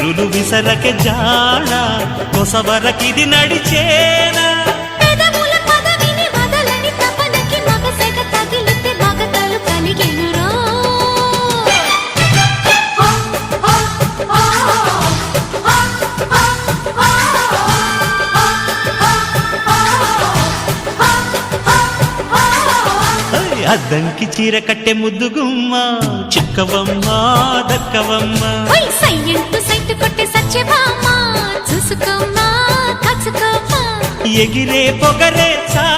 విల్లులు విసరకే జాణ కొసవరకిది నడిచేనా అద్దంకి చీర కట్టె ముద్దుగుమ్మ చిక్కవమ్మ దక్కవమ్మ సైట్ కొట్టే సత్యభామ చూసుకోమ్మా కాచుకోమ్మా ఎగిరే పొగరే